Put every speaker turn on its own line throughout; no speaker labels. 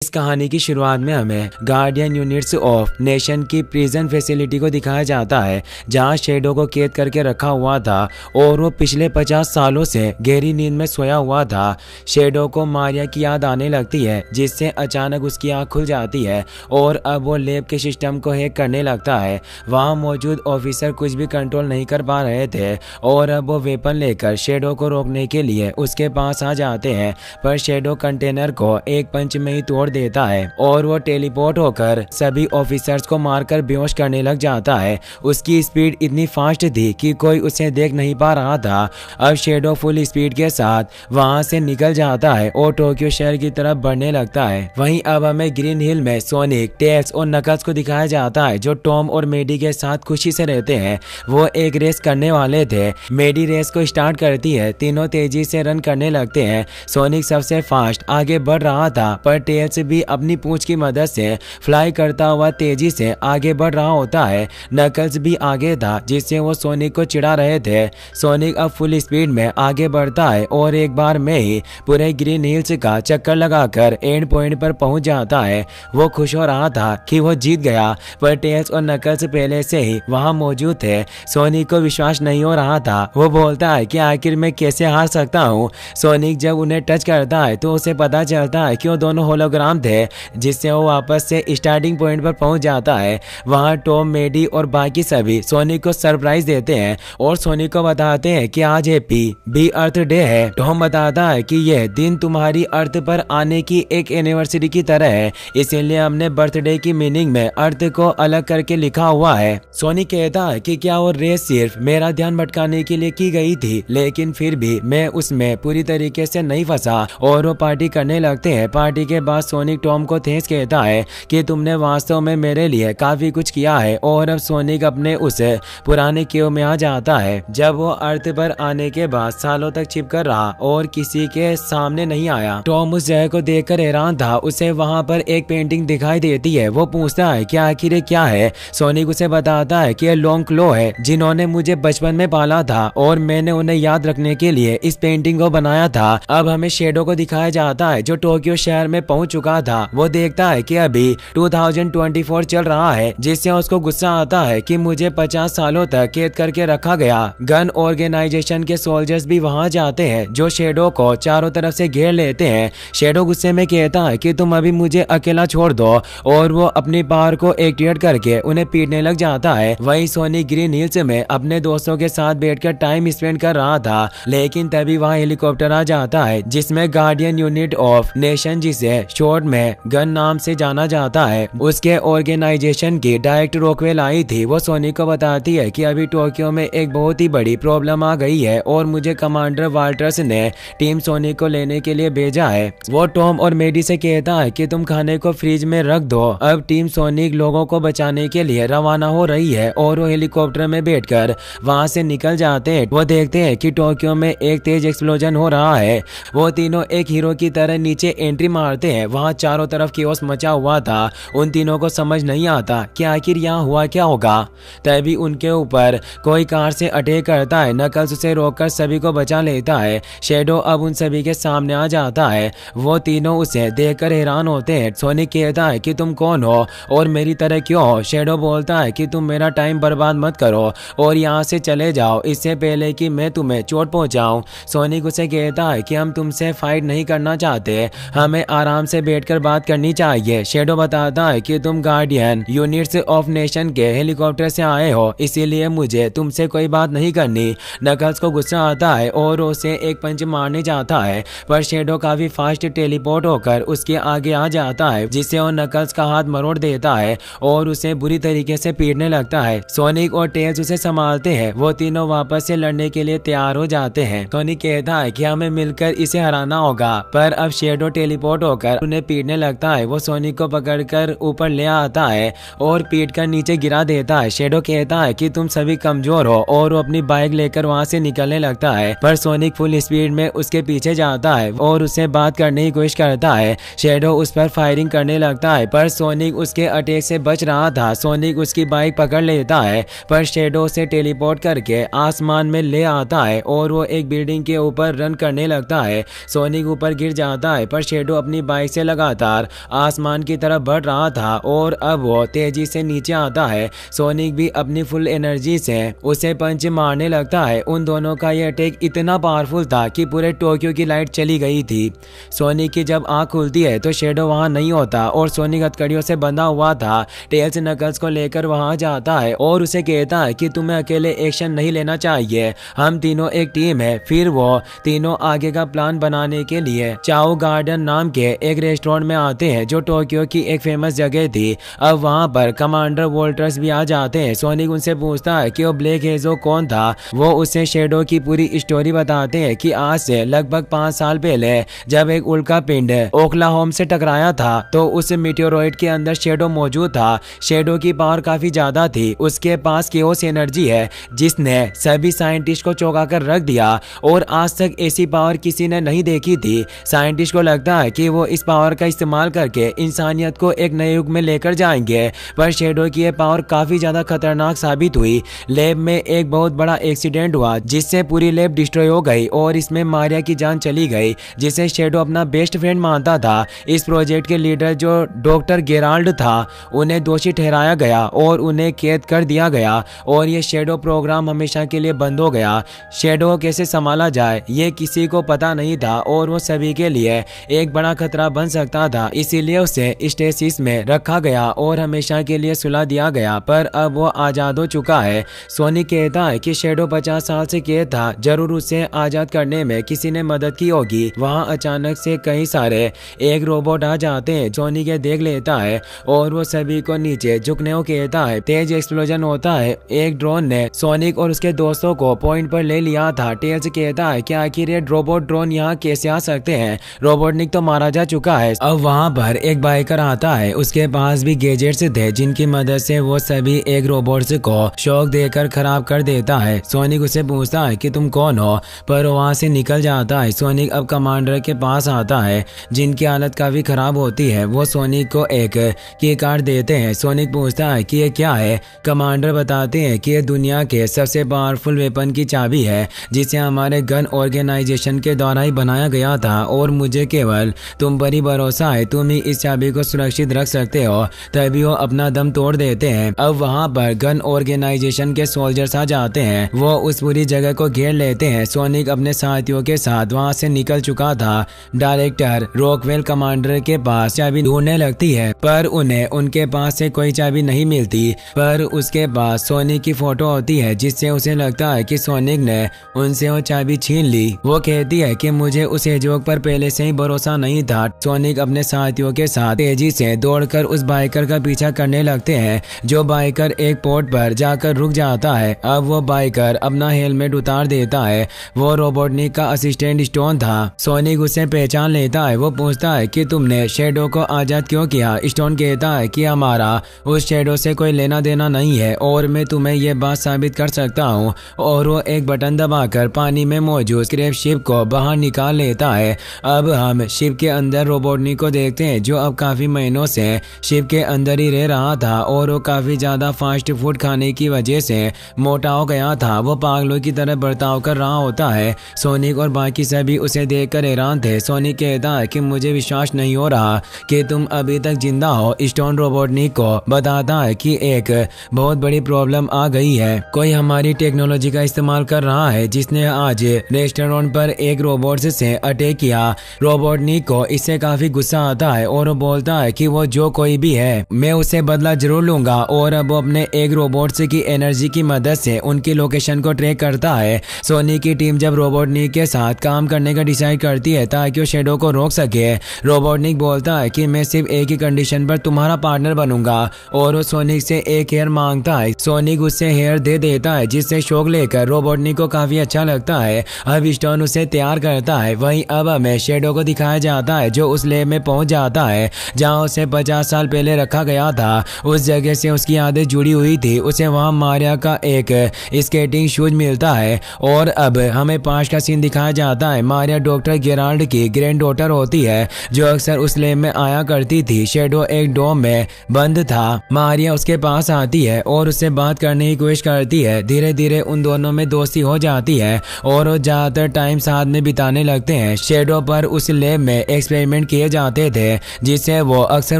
इस कहानी की शुरुआत में हमें गार्डियन यूनिट्स ऑफ नेशन की प्रिजन फैसिलिटी को दिखाया जाता है, जहां शेडो को कैद करके रखा हुआ था और वो पिछले 50 सालों से गहरी नींद में सोया हुआ था। शेडो को मारिया की याद आने लगती है, जिससे अचानक उसकी आंख खुल जाती है और अब वो लैब के सिस्टम को हैक करने लगता है। वहां मौजूद ऑफिसर कुछ भी कंट्रोल नहीं कर पा रहे थे और अब वो वेपन लेकर शेडो को रोकने के लिए उसके पास आ जाते हैं, पर शेडो कंटेनर को एक पंच में ही तोड़ देता है और वो टेलीपोर्ट होकर सभी ऑफिसर्स को मारकर बेहोश करने लग जाता है। उसकी स्पीड इतनी फास्ट थी कि कोई उसे देख नहीं पा रहा था। अब शेडो फुल स्पीड के साथ वहां से निकल जाता है और टोक्यो शहर की तरफ बढ़ने लगता है। वहीं अब हमें ग्रीन हिल में सोनिक, टेल्स और नकल्स को दिखाया जाता है, जो टॉम और मेडी के साथ खुशी से रहते हैं। वो एक रेस करने वाले थे। मेडी रेस को स्टार्ट करती है, तीनों तेजी से रन करने लगते हैं। सोनिक सबसे फास्ट आगे बढ़ रहा था, पर टेल्स भी अपनी पूंछ की मदद से फ्लाई करता हुआ तेजी से आगे बढ़ रहा होता है। नकल्स भी आगे था, जिससे वो सोनिक को चिढ़ा रहे थे। सोनिक अब फुल स्पीड में आगे बढ़ता है और एक बार में ही पूरे ग्रीन हिल्स का चक्कर लगाकर एंड पॉइंट पर पहुंच जाता है। वो खुश हो रहा था कि वो जीत गया, पर टेल्स और नकल्स पहले से ही वहां मौजूद थे। सोनिक को विश्वास नहीं हो रहा था। वो बोलता है कि आखिर मैं कैसे हार सकता हूँ। सोनिक जब उन्हें टच करता है तो उसे पता चलता है कि वो दोनों होलोग्राम थे, जिससे वो वापस से स्टार्टिंग पॉइंट पर पहुंच जाता है। वहां टॉम, मेडी और बाकी सभी सोनिक को सरप्राइज देते हैं और सोनिक को बताते हैं कि आज हैप्पी बी अर्थ डे है। टॉम बताता है कि यह दिन तुम्हारी अर्थ पर आने की एक एनिवर्सरी की तरह है, इसीलिए हमने बर्थडे की मीनिंग में अर्थ को अलग करके लिखा हुआ है। सोनिक कहता है कि क्या वो रेस सिर्फ मेरा ध्यान भटकाने के लिए की गई थी, लेकिन फिर भी मैं उसमें पूरी तरीके से नहीं फंसा और वो पार्टी करने लगते हैं। पार्टी के बाद सोनिक टॉम को थैंक्स कहता है कि तुमने वास्तव में मेरे लिए काफी कुछ किया है, और अब सोनिक अपने उस पुराने केव में आ जाता है, जब वो अर्थ पर आने के बाद सालों तक छिपकर रहा और किसी के सामने नहीं आया। टॉम उस जगह को देखकर हैरान था। उसे वहां पर एक पेंटिंग दिखाई देती है। वो पूछता है कि आखिर ये क्या है। सोनिक उसे बताता है कि ये लॉन्ग क्लो है, जिन्होंने मुझे बचपन में पाला था और मैंने उन्हें याद रखने के लिए इस पेंटिंग को बनाया था। अब हमें शेडो को दिखाया जाता है, जो टोक्यो शहर में पहुंच चुका था। वो देखता है कि अभी 2024 चल रहा है, जिससे उसको गुस्सा आता है कि मुझे 50 सालों तक कैद करके रखा गया। गन ऑर्गेनाइजेशन के सोल्जर्स भी वहां जाते हैं, जो शेडो को चारों तरफ से घेर लेते हैं। शेडो गुस्से में कहता है कि तुम अभी मुझे अकेला छोड़ दो, और वो अपनी पावर को एक्टिवेट करके उन्हें पीटने लग जाता है। वहीं सोनी ग्रीन हिल्स में अपने दोस्तों के साथ बैठकर टाइम स्पेंड कर रहा था, लेकिन तभी वहां हेलीकॉप्टर आ जाता है, जिसमें गार्डियन यूनिट ऑफ नेशन, जिसे शॉर्ट में गन नाम से जाना जाता है, उसके ऑर्गेनाइजेशन की डायरेक्टर रॉकवेल आई थी। वो सोनी को बताती है कि अभी टोक्यो में एक बहुत ही बड़ी प्रॉब्लम आ गई है और मुझे कमांडर वाल्टर्स ने टीम सोनी को लेने के लिए भेजा है। वो टॉम और मेडी से कहता है कि तुम खाने को फ्रिज में रख दो। अब टीम सोनिक लोगों को बचाने के लिए रवाना हो रही है और वो हेलीकॉप्टर में बैठकर वहां से निकल जाते हैं। वो देखते हैं कि टोक्यो में एक तेज एक्सप्लोजन हो रहा है। वो तीनों एक हीरो की तरह नीचे एंट्री मारते हैं। वहां चारों तरफ केओस मचा हुआ था। उन तीनों को समझ नहीं आता कि आखिर यहाँ हुआ क्या होगा। तभी उनके ऊपर कोई कार से अटैक करता है। नकल्स उसे रोककर सभी को बचा लेता है। शेडो अब उन सभी के सामने आ जाता है। वो तीनों उसे देखकर हैरान होते हैं। सोनिक कहता है कि तुम कौन हो और मेरी तरह क्यों हो। शेडो बोलता है कि तुम मेरा टाइम बर्बाद मत करो और यहाँ से चले जाओ, इससे पहले कि मैं तुम्हें चोट पहुंचाऊं। सोनिक उसे कहता है कि हम तुमसे फाइट नहीं करना चाहते, हमें आराम से बैठकर बात करनी चाहिए। शेडो बताता है कि तुम गार्डियन यूनिट्स ऑफ नेशन के हेलीकॉप्टर से आए हो, इसीलिए मुझे तुमसे कोई बात नहीं करनी। नकल्स को गुस्सा आता है और उसे एक पंच मारने जाता है, पर शेडो काफी फास्ट टेलीपोर्ट होकर उसके आगे आ जाता है, जिससे वो नकल्स का हाथ मरोड़ देता है और उसे बुरी तरीके से पीटने लगता है। सोनिक और टेल्स उसे संभालते हैं। वो तीनों वापस से लड़ने के लिए तैयार हो जाते हैं। सोनिक कहता है कि हमें मिलकर इसे हराना होगा, पर अब शेडो टेलीपोर्ट होकर उन्हें पीटने लगता है। वो सोनिक को पकड़कर ऊपर ले आता है और पीट कर नीचे गिरा देता है। शेडो कहता है कि तुम सभी कमजोर हो और वो अपनी बाइक लेकर वहां से निकलने लगता है, पर सोनिक फुल स्पीड में उसके पीछे जाता है और उससे बात करने की कोशिश करता है। शेडो उस पर फायरिंग करने लगता है, पर सोनिक उसके अटैक से बच रहा था। सोनिक उसकी बाइक पकड़ लेता है, पर शेडो उसे टेलीपोर्ट करके आसमान में ले आता है और वो एक बिल्डिंग के ऊपर रन करने लगता है। सोनिक ऊपर गिर जाता है, पर शेडो अपनी बाइक से लगातार आसमान की तरफ बढ़ रहा था और अब वो तेजी से नीचे आता है। सोनिक भी अपनी फुल एनर्जी से उसे पंच मारने लगता है। उन दोनों का यह अटैक इतना पावरफुल था कि पूरे टोक्यो की लाइट चली गई थी। सोनिक की जब आंख खुलती है तो शेडो वहां नहीं होता और सोनिक हथकड़ियों से बंधा हुआ था। टेल्स नकल्स को लेकर वहां जाता है और उसे कहता है कि तुम्हें अकेले एक्शन नहीं लेना चाहिए, हम तीनों एक टीम है। फिर वो तीनों आगे का प्लान बनाने के लिए चाओ गार्डन नाम के एक रेस्टोरेंट में आते हैं जो टोक्यो की एक फेमस जगह थी। अब वहां पर कमांडर वोल्टर्स भी आ जाते हैं। सोनिक उनसे पूछता है कि वो ब्लैक हेजो कौन था। वो उसे शेडो की पूरी स्टोरी बताते हैं कि आज से लगभग 5 साल पहले जब एक उल्का पिंड ओक्लाहोमा से टकराया था तो उस मीटेओरॉइड के अंदर शेडो मौजूद था। शेडो की पावर काफी ज्यादा थी, उसके पास केओस एनर्जी है जिसने सभी साइंटिस्ट को चौंका कर रख दिया और आज तक ऐसी पावर किसी ने नहीं देखी थी। साइंटिस्ट को लगता है कि वो इस पावर का इस्तेमाल करके इंसानियत को एक नए युग में लेकर जाएंगे, पर शेडो की ये पावर काफी ज्यादा खतरनाक साबित हुई। लैब में एक बहुत बड़ा एक्सीडेंट हुआ जिससे पूरी लैब डिस्ट्रॉय हो गई और इसमें मारिया की जान चली गई जिसे शेडो अपना बेस्ट फ्रेंड मानता था। इस प्रोजेक्ट के लीडर जो डॉक्टर गेराल्ड था उन्हें दोषी ठहराया गया और उन्हें कैद कर दिया गया और ये शेडो प्रोग्राम हमेशा के लिए बंद हो गया। शेडो कैसे संभाला जाए ये किसी को पता नहीं था और वो सभी के लिए एक बड़ा खतरा बन सकता था, इसीलिए उसे स्टेसिस में रखा गया और हमेशा के लिए सुला दिया गया। पर अब वो आजाद हो चुका है। सोनिक कहता है कि शेडो 50 साल से कैद था, जरूर उसे आजाद करने में किसी ने मदद की होगी। वहाँ अचानक से कई सारे एक रोबोट आ जाते हैं। सोनिक ये देख लेता है और वो सभी को नीचे झुकने को कहता है। तेज एक्सप्लोजन होता है। एक ड्रोन ने सोनिक और उसके दोस्तों को पॉइंट पर ले लिया था। टेल्स कहता है कि आखिर ये रोबोट ड्रोन यहाँ कैसे आ सकते हैं, रोबोटनिक तो मारा जा चुका है। अब वहाँ पर एक बाइकर आता है, उसके पास भी गैजेट्स थे जिनकी मदद से वो सभी एक रोबोट्स को शॉक देकर खराब कर देता है। सोनिक उसे पूछता है कि तुम कौन हो, पर वहाँ से निकल जाता है। सोनिक अब कमांडर के पास आता है जिनकी हालत काफी खराब होती है। वो सोनिक को एक की कार्ड देते हैं। सोनिक पूछता है कि ये क्या है। कमांडर बताते हैं कि ये दुनिया के सबसे पावरफुल वेपन की चाबी है जिसे हमारे गन ऑर्गेनाइजेशन के द्वारा ही बनाया गया था और मुझे केवल तुम पर ही भरोसा है, तुम ही इस चाबी को सुरक्षित रख सकते हो। तभी वो अपना दम तोड़ देते हैं। अब वहाँ पर गन ऑर्गेनाइजेशन के सोल्जर्स आ जाते हैं। वो उस पूरी जगह को घेर लेते हैं। सोनिक अपने साथियों के साथ वहाँ से निकल चुका था। डायरेक्टर रॉकवेल कमांडर के पास चाबी ढूंढने लगती है पर उन्हें उनके पास से कोई चाबी नहीं मिलती, पर उसके पास सोनिक की फोटो होती है जिससे उसे लगता है कि सोनिक ने उनसे वो चाबी छीन ली। वो कहती है कि मुझे उस हेजोग पर पहले से ही भरोसा नहीं था। सोनिक अपने साथियों के साथ तेजी से दौड़कर उस बाइकर का पीछा करने लगते हैं जो बाइकर एक पोर्ट पर जाकर रुक जाता है। अब वो बाइकर अपना हेलमेट उतार देता है। वो रोबोटनिक का असिस्टेंट स्टोन था। सोनिक उसे पहचान लेता है। वो पूछता है कि तुमने शेडो को आजाद क्यों किया। स्टोन कहता है कि हमारा उस शेडो से कोई लेना देना नहीं है और मैं तुम्हें ये बात साबित कर सकता हूँ। और वो एक बटन दबाकर पानी में मौजूद स्क्रैप शिप को बाहर निकाल लेता है। अब हम शिप के अंदर रोबोटनिक को देखते हैं जो अब काफी महीनों से शिप के अंदर ही रह रहा था और वो काफी ज्यादा फास्ट फूड खाने की वजह से मोटा हो गया था। वो पागलों की तरह बर्ताव कर रहा होता है। सोनिक और बाकी सभी उसे देखकर हैरान थे। सोनिक कहता है कि मुझे विश्वास नहीं हो रहा कि तुम अभी तक जिंदा हो। स्टोन रोबोटनिक को बताता है कि एक बहुत बड़ी प्रॉब्लम आ गई है। कोई हमारी टेक्नोलॉजी का इस्तेमाल कर रहा है जिसने आज रेस्टोरेंट पर एक रोबोट से अटैक किया। रोबोटनिक को इससे काफी गुस्सा आता है और वो बोलता है कि वो जो कोई भी है मैं उसे बदला जरूर लूंगा। और अब वो अपने एक रोबोट की एनर्जी की मदद से उनकी लोकेशन को ट्रैक करता है। सोनी की टीम जब रोबोटनिक के साथ काम करने का डिसाइड करती है ताकि वो शेडो को रोक सके। रोबोटनिक बोलता है कि मैं सिर्फ एक ही कंडीशन पर तुम्हारा पार्टनर बनूंगा और वो सोनिक से एक हेयर मांगता है। सोनिक उससे हेयर दे देता है जिससे शौक लेकर रोबोटनिक को काफी अच्छा लगता है। अब स्टोन उसे तैयार करता है। वहीं अब हमें शेडो को दिखाया जाता है जो उस लैब में पहुंच जाता है जहां उसे 50 साल पहले रखा गया था। उस जगह से उसकी यादें जुड़ी हुई थी। उसे वहां मारिया का एक स्केटिंग शूज मिलता है और अब हमें पास का सीन दिखाया जाता है। मारिया डॉक्टर गेराल्ड की ग्रैंड डॉटर होती है जो अक्सर उस लैब में आया करती थी। शेडो एक डोम में बंद था। मारिया उसके पास आती है और उससे बात करने की कोशिश करती है। धीरे धीरे उन दोनों में दोस्ती हो जाती है और वो ज्यादातर टाइम साथ में बिताने लगते हैं। शेडो पर उस लैब में एक्सपेरिमेंट किए जाते थे, जिससे वो अक्सर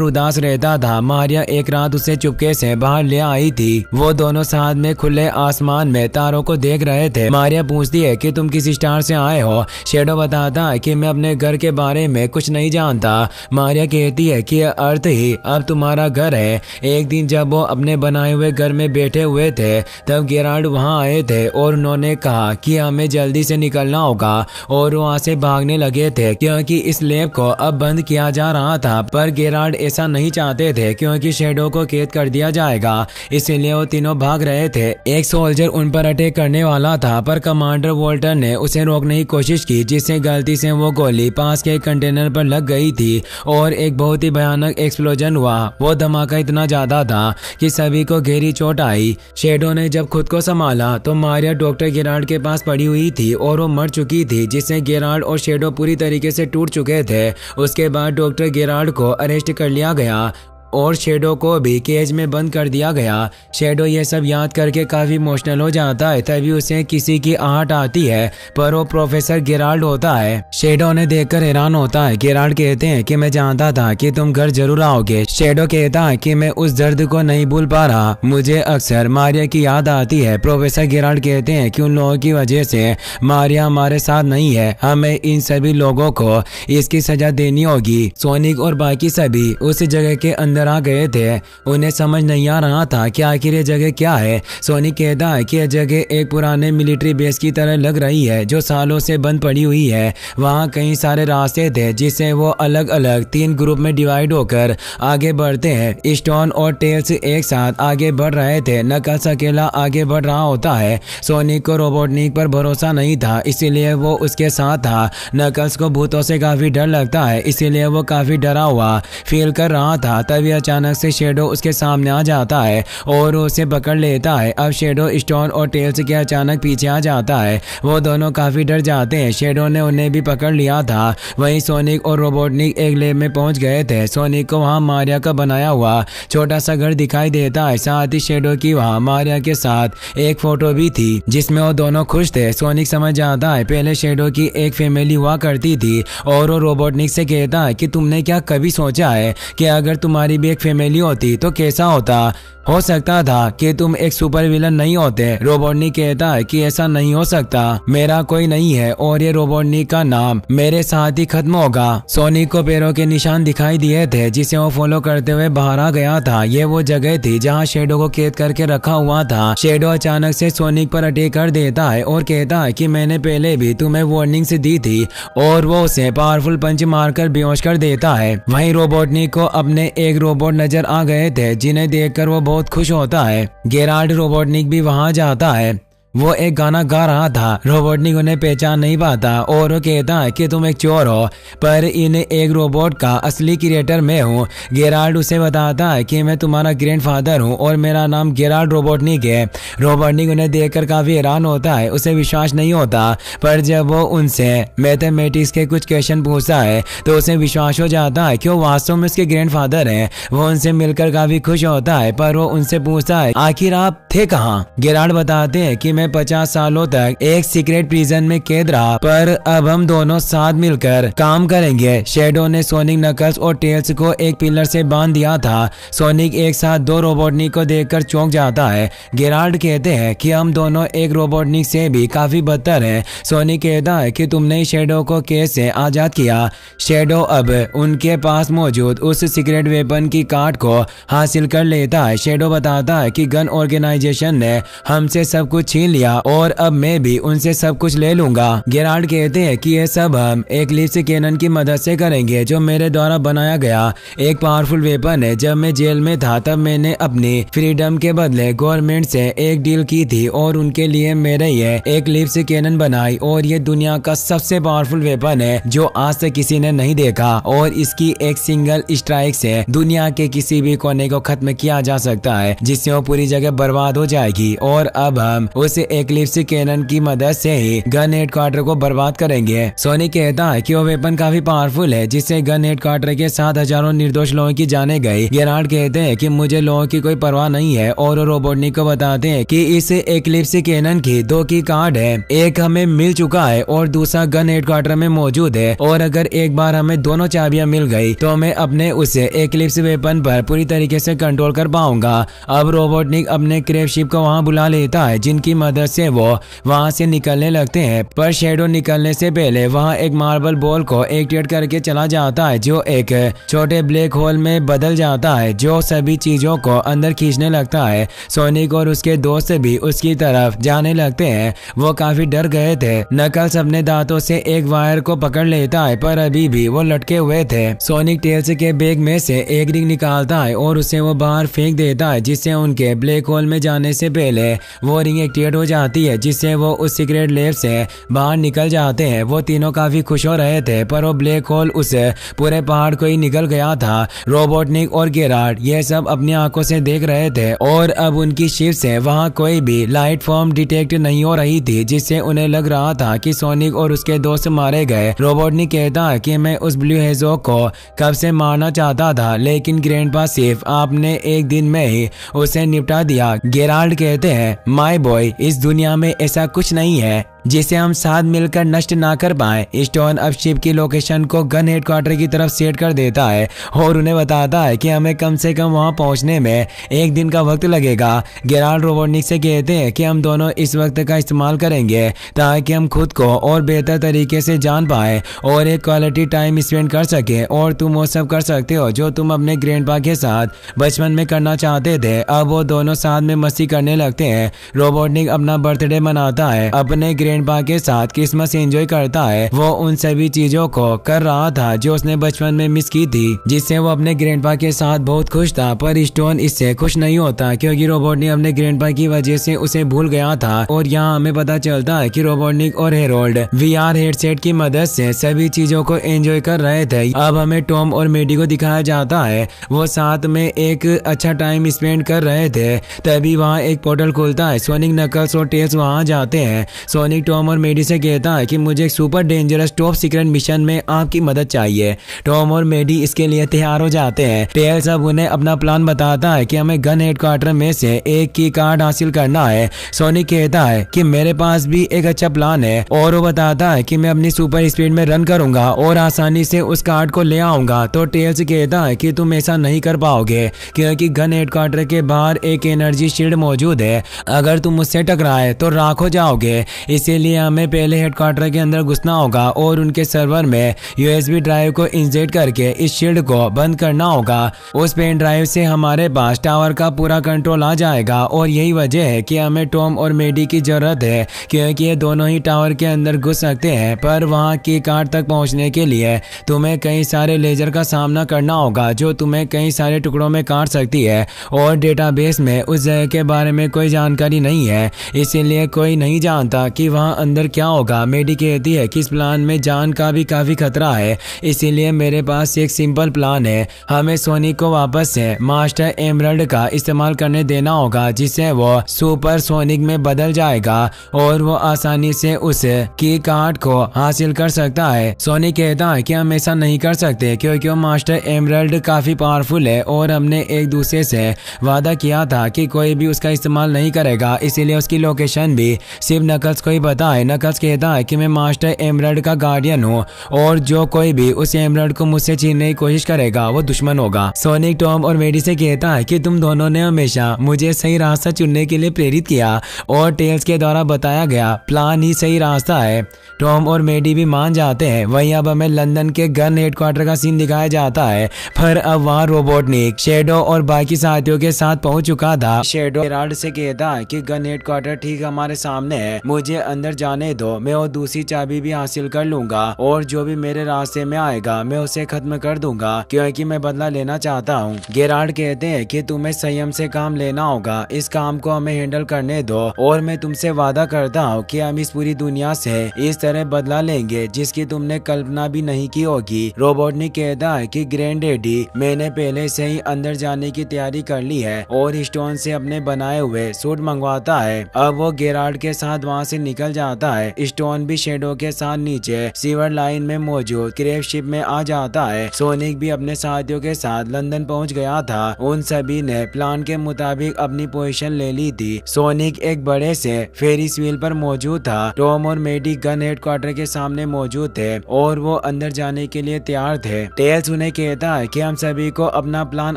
उदास रहता था। मारिया एक रात उसे चुपके से बाहर ले आई थी। वो दोनों साथ में खुले आसमान में तारों को देख रहे थे। मारिया पूछती है कि तुम किस स्टार से आए हो। शेडो बताता है कि मैं अपने घर के बारे में कुछ नहीं जानता। मारिया कहती है कि अर्थ ही अब तुम्हारा घर है। एक दिन जब वो अपने बनाए हुए घर में बैठे हुए थे, तब गेराल्ड वहां आए थे और उन्होंने कहा कि हमें जल्दी से निकलना होगा, और वहां से भागने लगे थे क्योंकि इस लैब को अब बंद किया जा रहा था। पर गेराल्ड ऐसा नहीं चाहते थे क्योंकि शेडो को कैद कर दिया जाएगा, इसलिए वो तीनों भाग रहे थे। एक सोल्जर उन पर अटैक करने वाला था, पर कमांडर वोल्टर ने उसे रोकने की कोशिश की, जिससे गलती से वो गोली पास के कंटेनर पर लग गई थी और एक बहुत ही भयानक एक्सप्लोजन हुआ। वो धमाका इतना ज्यादा था कि सभी को गहरी चोट आई। शेडो ने जब खुद को संभाला तो मारिया डॉक्टर गेराल्ड के पास पड़ी हुई थी और वो मर चुकी थी, जिससे गेराल्ड और शेडो पूरी तरीके से टूट चुके थे। उसके बाद डॉक्टर गेराल्ड को अरेस्ट कर लिया गया और शेडो को भी केज में बंद कर दिया गया। शेडो ये सब याद करके काफी इमोशनल हो जाता है। तभी उसे किसी की आहट आती है, पर वो प्रोफेसर गेराल्ड होता है। शेडो ने देखकर हैरान होता है। गेराल्ड कहते हैं कि मैं जानता था कि तुम घर जरूर आओगे। शेडो कहता है कि मैं उस दर्द को नहीं भूल पा रहा, मुझे अक्सर मारिया की याद आती है। प्रोफेसर गेराल्ड कहते हैं कि उन लोगों की वजह से मारिया हमारे साथ नहीं है, हमें इन सभी लोगों को इसकी सजा देनी होगी। सोनिक और बाकी सभी उस जगह के अंदर आ गए थे। उन्हें समझ नहीं आ रहा था कि आखिर ये जगह क्या है। सोनिक कहता है कि यह जगह एक पुराने मिलिट्री बेस की तरह लग रही है जो सालों से बंद पड़ी हुई है। वहाँ कई सारे रास्ते थे जिससे वो अलग अलग 3 ग्रुप में डिवाइड होकर आगे बढ़ते हैं। स्टोन और टेल्स एक साथ आगे बढ़ रहे थे। नकल्स अकेला आगे बढ़ रहा होता है। सोनिक को रोबोटनिक पर भरोसा नहीं था, इसीलिए वो उसके साथ था। नकल्स को भूतों से काफी डर लगता है, इसीलिए वो काफी डरा हुआ फील कर रहा था। तभी अचानक से शेडो उसके सामने आ जाता है और उसे पकड़ लेता है। अब शेडो स्टोन और टेल्स के अचानक पीछे आ जाता है। वो दोनों काफी डर जाते हैं। शेडो ने उन्हें भी पकड़ लिया था। वहीं सोनिक और रोबोटनिक एक लैब में पहुंच गए थे। सोनिक को वहां मारिया का बनाया हुआ छोटा सा घर दिखाई देता है। साथ ही शेडो की वहां मारिया के साथ एक फोटो भी थी जिसमें वो दोनों खुश थे। सोनिक समझ जाता है पहले शेडो की एक फैमिली हुआ करती थी, और वो रोबोटनिक से कहता है कि तुमने क्या कभी सोचा है कि अगर तुम्हारी भी एक फैमिली होती तो कैसा होता? हो सकता था कि तुम एक सुपर विलन नहीं होते। रोबोटनिक कहता है कि ऐसा नहीं हो सकता, मेरा कोई नहीं है और ये रोबोटनिक का नाम मेरे साथ ही खत्म होगा। सोनिक को पैरों के निशान दिखाई दिए थे जिसे वो फॉलो करते हुए बाहर आ गया था। ये वो जगह थी जहाँ शेडो को कैद करके रखा हुआ था। शेडो अचानक से सोनिक पर अटैक कर देता है और कहता है कि मैंने पहले भी तुम्हें वार्निंग से दी थी, और वो उसे पावरफुल पंच मारकर बेहोश कर देता है। वहीं रोबोटनिक को अपने एक रोबोट नजर आ गए थे जिन्हें देखकर वो बहुत खुश होता है। गेराल्ड रोबोटनिक भी वहां जाता है। वो एक गाना गा रहा था। रोबोटनिक उन्हें पहचान नहीं पाता और वो कहता है कि तुम एक चोर हो, पर इन एक रोबोट का असली क्रिएटर मैं हूँ। गेराल्ड उसे बताता है कि मैं तुम्हारा ग्रैंडफादर हूँ और मेरा नाम गेराल्ड रोबोटनिक है। रोबोटनिक उन्हें देखकर काफी हैरान होता है, उसे विश्वास नहीं होता, पर जब वो उनसे मैथमेटिक्स के कुछ क्वेश्चन पूछता है तो उसे विश्वास हो जाता है कि वो वास्तव में उसके ग्रैंडफादर हैं। वो उनसे मिलकर काफी खुश होता है, पर वो उनसे पूछता है आखिर आप थे कहाँ? गेराल्ड बताते हैं कि मैं 50 सालों तक एक सीक्रेट प्रिजन में कैद रहा, पर अब हम दोनों साथ मिलकर काम करेंगे। शेडो ने सोनिक, नकल्स और टेल्स को एक पिलर से बांध दिया था। सोनिक एक साथ 2 रोबोटनिक को देखकर चौंक जाता है। गेराल्ड कहते हैं कि हम दोनों एक रोबोटनिक से भी काफी बदतर हैं। सोनिक कहता है कि तुमने शेडो को कैद से आजाद किया। शेडो अब उनके पास मौजूद उस सीक्रेट वेपन की कार्ड को हासिल कर लेता है। शेडो बताता है कि गन ऑर्गेनाइजेशन ने हमसे सब कुछ छीन लिया और अब मैं भी उनसे सब कुछ ले लूंगा। गेराल्ड कहते हैं कि ये सब हम एक लिप्स कैनन की मदद से करेंगे जो मेरे द्वारा बनाया गया एक पावरफुल वेपन है। जब मैं जेल में था तब मैंने अपनी फ्रीडम के बदले गवर्नमेंट से एक डील की थी और उनके लिए मेरे ये एक लिप्स कैनन बनाई, और ये दुनिया का सबसे पावरफुल वेपन है जो आज तक किसी ने नहीं देखा, और इसकी एक सिंगल स्ट्राइक से दुनिया के किसी भी कोने को खत्म किया जा सकता है जिससे वो पूरी जगह बर्बाद हो जाएगी। और अब हम उस एक्लिप्स कैनन की मदद से ही गन हेडक्वार्टर को बर्बाद करेंगे। सोनिक कहता है कि वो वेपन काफी पावरफुल है जिससे गन हेडक्वार्टर के साथ हजारों निर्दोष लोगों की जाने गई। गेराल्ड कहते हैं कि मुझे लोगों की कोई परवाह नहीं है और रोबोटनिक को बताते हैं कि इस एक्लिप्स कैनन की 2 की कार्ड है, एक हमें मिल चुका है और दूसरा गन हेडक्वार्टर में मौजूद है और अगर एक बार हमें दोनों चाबियां मिल गई तो मैं अपने उस एक्लिप्स वेपन पर पूरी तरीके से कंट्रोल कर पाऊंगा। अब रोबोटनिक अपने क्रेव शिप को वहां बुला लेता है जिनकी मदद से वो वहां से निकलने लगते हैं, पर शेडो निकलने से पहले वहां एक मार्बल बॉल को एक्टिवेट करके चला जाता है जो एक छोटे ब्लैक होल में बदल जाता है जो सभी चीजों को अंदर खींचने लगता है। सोनिक और उसके दोस्त भी उसकी तरफ जाने लगते हैं। वो काफी डर गए थे। नकल्स अपने दांतों से एक वायर को पकड़ लेता है पर अभी भी वो लटके हुए थे। सोनिक टेल्स के बैग में से एक रिंग निकालता है और उसे वो बाहर फेंक देता है जिससे उनके ब्लैक होल में जाने से पहले वो रिंग एक्टिवेट हो जाती है जिससे वो उस सीक्रेट लैब से बाहर निकल जाते हैं। वो तीनों काफी खुश हो रहे थे पर वो ब्लैक होल उस पूरे पहाड़ को ही निकल गया था। रोबोटनिक और गेराल्ड ये सब अपनी आंखों से देख रहे थे और अब उनकी शिप से वहां कोई भी लाइट फॉर्म डिटेक्ट नहीं हो रही थी जिससे उन्हें लग रहा था कि सोनिक और उसके दोस्त मारे गए। रोबोटनिक कहता है कि मैं उस ब्लू हेजॉग को कब से मारना चाहता था लेकिन ग्रैंडपा सिर्फ आपने एक दिन में ही उसे निपटा दिया। गेराल्ड कहते हैं माय बॉय, इस दुनिया में ऐसा कुछ नहीं है जिसे हम साथ मिलकर नष्ट ना कर पाए। स्टोन अब शिप की लोकेशन को गन हेडक्वार्टर की तरफ सेट कर देता है और उन्हें बताता है कि हमें कम से कम वहां पहुंचने में एक दिन का वक्त लगेगा। गेराल्ड रोबोटनिक से कहते हैं कि हम दोनों इस वक्त का इस्तेमाल करेंगे ताकि हम खुद को और बेहतर तरीके से जान पाए और एक क्वालिटी टाइम स्पेंड कर सके और तुम वो सब कर सकते हो जो तुम अपने ग्रैंडपा के साथ बचपन में करना चाहते थे। अब वो दोनों साथ में मस्ती करने लगते हैं। रोबोटनिक अपना बर्थडे मनाता है, अपने ग्रैंडपा के साथ क्रिसमस एंजॉय करता है। वो उन सभी चीजों को कर रहा था जो उसने बचपन में मिस की थी जिससे वो अपने ग्रैंडपा के साथ बहुत खुश था। पर स्टोन इससे खुश नहीं होता क्योंकि रोबोटनिक अपने ग्रैंडपा की वजह से उसे भूल गया था। और यहाँ हमें पता चलता है कि रोबोटनिक और हेरोल्ड VR हेडसेट की मदद से सभी चीजों को एंजॉय कर रहे थे। अब हमें टॉम और मेडी को दिखाया जाता है, वो साथ में एक अच्छा टाइम स्पेंड कर रहे थे। तभी वहाँ एक पोर्टल खुलता है। सोनिक, नकल्स और टेल्स वहाँ जाते हैं। सोनिक टॉम और मेडी से कहता है कि मुझे एक super dangerous top secret mission में आपकी मदद चाहिए। टॉम और मेडी इसके लिए तैयार हो जाते हैं। टेल्स अब उन्हें अपना प्लान बताता है कि हमें गन हेडक्वार्टर में से एक की कार्ड हासिल करना है। सोनिक कहता है कि मेरे पास भी एक अच्छा प्लान है और वो बताता है कि मैं अपनी सुपर स्पीड में रन करूंगा और आसानी से उस कार्ड को ले आऊंगा। तो टेल्स कहता है कि तुम ऐसा नहीं कर पाओगे क्योंकि गन हेडक्वार्टर के बाहर एक एनर्जी शील्ड मौजूद है, अगर तुम उससे टकराए तो राख हो जाओगे। इसीलिए हमें पहले हेडक्वार्टर के अंदर घुसना होगा और उनके सर्वर में USB ड्राइव को इंजेक्ट करके इस शील्ड को बंद करना होगा। उस पेन ड्राइव से हमारे पास टावर का पूरा कंट्रोल आ जाएगा और यही वजह है कि हमें टॉम और मेडी की जरूरत है क्योंकि ये दोनों ही टावर के अंदर घुस सकते हैं। पर वहाँ की कार्ड तक पहुँचने के लिए तुम्हें कई सारे लेजर का सामना करना होगा जो तुम्हें कई सारे टुकड़ों में काट सकती है और डेटाबेस में उस जगह के बारे में कोई जानकारी नहीं है, इसीलिए कोई नहीं जानता कि वहाँ अंदर क्या होगा। मेडी कहती है कि इस प्लान में जान का भी काफी खतरा है, इसीलिए मेरे पास एक सिंपल प्लान है। हमें सोनिक को वापस से मास्टर एमरल्ड का इस्तेमाल करने देना होगा जिससे वो सुपर सोनिक में बदल जाएगा और वो आसानी से उस की कार्ड को हासिल कर सकता है। सोनिक कहता है कि हम ऐसा नहीं कर सकते क्योंकि वो मास्टर एमरल्ड काफी पावरफुल है और हमने एक दूसरे से वादा किया था कि कोई भी उसका इस्तेमाल नहीं करेगा, इसीलिए उसकी लोकेशन भी सिर्फ नकल्स को ही पता है। नकल्स कहता है कि मैं मास्टर एमरल्ड का गार्डियन हूँ और जो कोई भी उस एमरल्ड को मुझसे छीनने की कोशिश करेगा वो दुश्मन होगा। सोनिक टॉम और मेडी से कहता है कि तुम दोनों ने हमेशा मुझे सही रास्ता चुनने के लिए प्रेरित किया और टेल्स के द्वारा बताया गया प्लान ही सही रास्ता है। टॉम और मेडी भी मान जाते हैं। वहीं अब हमें लंदन के गन हेडक्वार्टर का सीन दिखाया जाता है, पर अब वहाँ रोबोटनिक, शेडो और बाकी साथियों के साथ पहुंच चुका था। शेडो गेराल्ड से कहता है कि गन हेडक्वार्टर ठीक हमारे सामने है, मुझे अंदर जाने दो, मैं वो दूसरी चाबी भी हासिल कर लूंगा और जो भी मेरे रास्ते में आएगा मैं उसे खत्म कर दूंगा, क्योंकि मैं बदला लेना चाहता हूँ। गेराल्ड कहते हैं कि तुम्हें संयम से काम लेना होगा, इस काम को हमें हैंडल करने दो और मैं तुमसे वादा करता हूँ कि हम इस पूरी दुनिया से इस तरह बदला लेंगे जिसकी तुमने कल्पना भी नहीं की होगी। रोबोटनिक कहता है कि ग्रैंड डैडी, मैंने पहले से ही अंदर जाने की तैयारी कर ली है और स्टोन से अपने बनाए हुए सूट मंगवाता है। अब वो गेराल्ड के साथ वहाँ से निकल जाता है। स्टोन भी शेडो के साथ नीचे सीवर लाइन में मौजूद क्रेव शिप में आ जाता है। सोनिक भी अपने साथियों के साथ लंदन पहुंच गया था। उन सभी ने प्लान के मुताबिक अपनी पोजीशन ले ली थी। सोनिक एक बड़े से फेरिस व्हील पर मौजूद था। टॉम और मेडी गन हेडक्वार्टर के सामने मौजूद थे और वो अंदर जाने के लिए तैयार थे। टेल्स उन्हें कहता है कि हम सभी को अपना प्लान